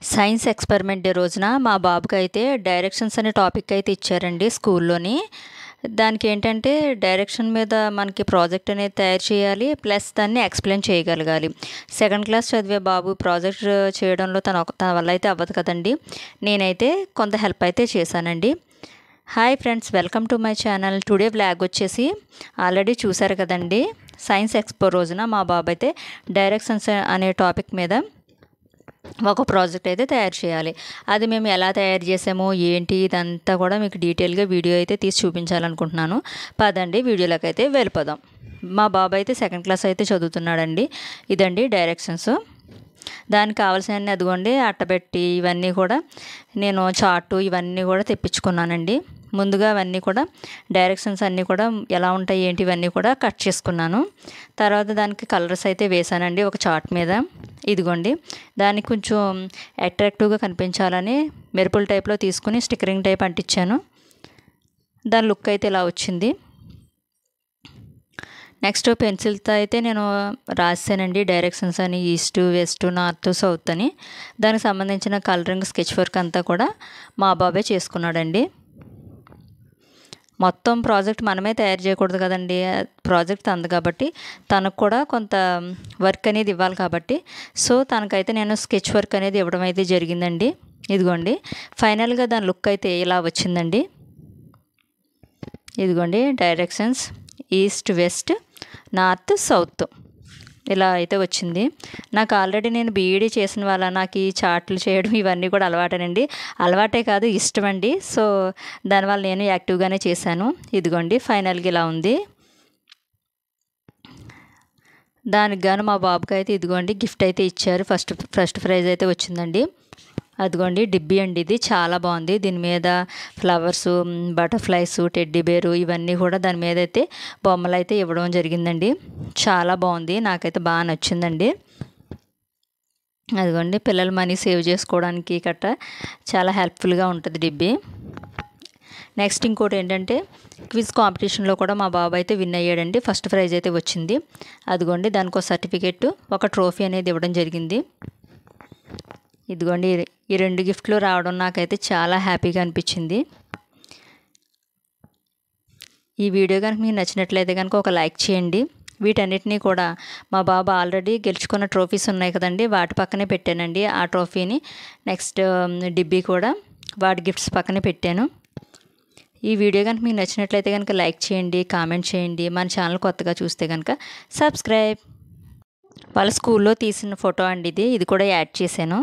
Science experiment day రోజున మా బాబుకైతే directions అనే టాపిక్ అయితే ఇచ్చారండి స్కూల్లోని. దానికి ఏంటంటే డైరెక్షన్ మీద మనకి ప్రాజెక్ట్ అనేది తయారు చేయాలి, ప్లస్ దాన్ని ఎక్స్ప్లెయిన్ చేయగలగాలి. సెకండ్ క్లాస్ చదివే బాబు ప్రాజెక్ట్ చేయడంలో తన వల్ల అయితే అవ్వదు కదండి. నేనైతే కొంత హెల్ప్ అయితే చేశానండి. Hi friends, welcome to my channel. Today vlog వచ్చేసి ఆల్రెడీ చూశారు కదండి. సైన్స్ ఎక్స్పో రోజున మా బాబు అయితే డైరెక్షన్స్ అనే టాపిక్ మీద ఒక ప్రాజెక్ట్ అయితే తయారు చేయాలి. అది మేము ఎలా తయారు చేసామో ఏంటి ఇదంతా కూడా మీకు డీటెయిల్గా వీడియో అయితే తీసి చూపించాలనుకుంటున్నాను. పదండి వీడియోలోకి అయితే వెళ్ళిపోదాం. మా బాబు అయితే సెకండ్ క్లాస్ అయితే చదువుతున్నాడండి. ఇదండి డైరెక్షన్స్. దానికి కావాల్సిన అదిగోండి అట్టపెట్టి ఇవన్నీ కూడా నేను చార్టు ఇవన్నీ కూడా తెప్పించుకున్నానండి. ముందుగా అవన్నీ కూడా డైరెక్షన్స్ అన్నీ కూడా ఎలా ఉంటాయి ఏంటి ఇవన్నీ కూడా కట్ చేసుకున్నాను. తర్వాత దానికి కలర్స్ అయితే వేసానండి ఒక చార్ట్ మీద. ఇదిగోండి దానికి కొంచెం అట్రాక్టివ్గా కనిపించాలని మెరుపుల టైప్లో తీసుకుని స్టిక్కరింగ్ టైప్ అంటించాను. దాని లుక్ అయితే ఇలా వచ్చింది. నెక్స్ట్ పెన్సిల్తో అయితే నేను రాసానండి డైరెక్షన్స్ అని, ఈస్ట్ వెస్ట్ నార్త్ సౌత్ అని. దానికి సంబంధించిన కలరింగ్ స్కెచ్ వర్క్ అంతా కూడా మా బాబే చేసుకున్నాడండి. మొత్తం ప్రాజెక్ట్ మనమే తయారు చేయకూడదు కదండి, ప్రాజెక్ట్ తంది కాబట్టి తనకు కూడా కొంత వర్క్ అనేది ఇవ్వాలి కాబట్టి సో తనకైతే నేను స్కెచ్ వర్క్ అనేది ఇవ్వడం అయితే జరిగిందండి. ఇదిగోండి ఫైనల్గా దాని లుక్ అయితే ఇలా వచ్చిందండి. ఇదిగోండి directions east west north south ఇలా అయితే వచ్చింది. నాకు ఆల్రెడీ నేను బీఈడీ చేసిన వల్ల నాకు ఈ చార్ట్లు చేయడం ఇవన్నీ కూడా అలవాటేనండి. అలవాటే కాదు ఇష్టం అండి. సో దానివల్ల నేను యాక్టివ్గానే చేశాను. ఇదిగోండి ఫైనల్గా ఇలా ఉంది. దానికి గాను మా బాబుకి అయితే ఇదిగోండి గిఫ్ట్ అయితే ఇచ్చారు. ఫస్ట్ ప్రైజ్ అయితే వచ్చిందండి. అదిగోండి డిబ్బీ అండి, ఇది చాలా బాగుంది. దీని మీద ఫ్లవర్స్, బటర్ఫ్లైస్, టెడ్డీ బేరు ఇవన్నీ కూడా దాని మీద అయితే బొమ్మలు అయితే ఇవ్వడం జరిగిందండి. చాలా బాగుంది, నాకైతే బాగా నచ్చిందండి. అదిగోండి పిల్లలు మనీ సేవ్ చేసుకోవడానికి గట్ట చాలా హెల్ప్ఫుల్గా ఉంటుంది డిబ్బీ. నెక్స్ట్ ఇంకోటి ఏంటంటే క్విజ్ కాంపిటీషన్లో కూడా మా బాబు అయితే విన్ అయ్యాడండి. ఫస్ట్ ప్రైజ్ అయితే వచ్చింది. అదిగోండి దానికి ఒక సర్టిఫికెట్, ఒక ట్రోఫీ అనేది ఇవ్వడం జరిగింది. ఇదిగోండి ఈ రెండు గిఫ్ట్లు రావడం నాకైతే చాలా హ్యాపీగా అనిపించింది. ఈ వీడియో కనుక మీకు నచ్చినట్లయితే కనుక ఒక లైక్ చేయండి. వీటన్నిటినీ కూడా మా బాబు ఆల్రెడీ గెలుచుకున్న ట్రోఫీస్ ఉన్నాయి కదండి, వాటి పక్కనే పెట్టానండి ఆ ట్రోఫీని. నెక్స్ట్ డిబ్బీ కూడా వాటి గిఫ్ట్స్ పక్కనే పెట్టాను. ఈ వీడియో కనుక మీకు నచ్చినట్లయితే కనుక లైక్ చేయండి, కామెంట్ చేయండి. మన ఛానల్ కొత్తగా చూస్తే కనుక సబ్స్క్రైబ్. వాళ్ళ స్కూల్లో తీసిన ఫోటో అండి ఇది కూడా యాడ్ చేశాను.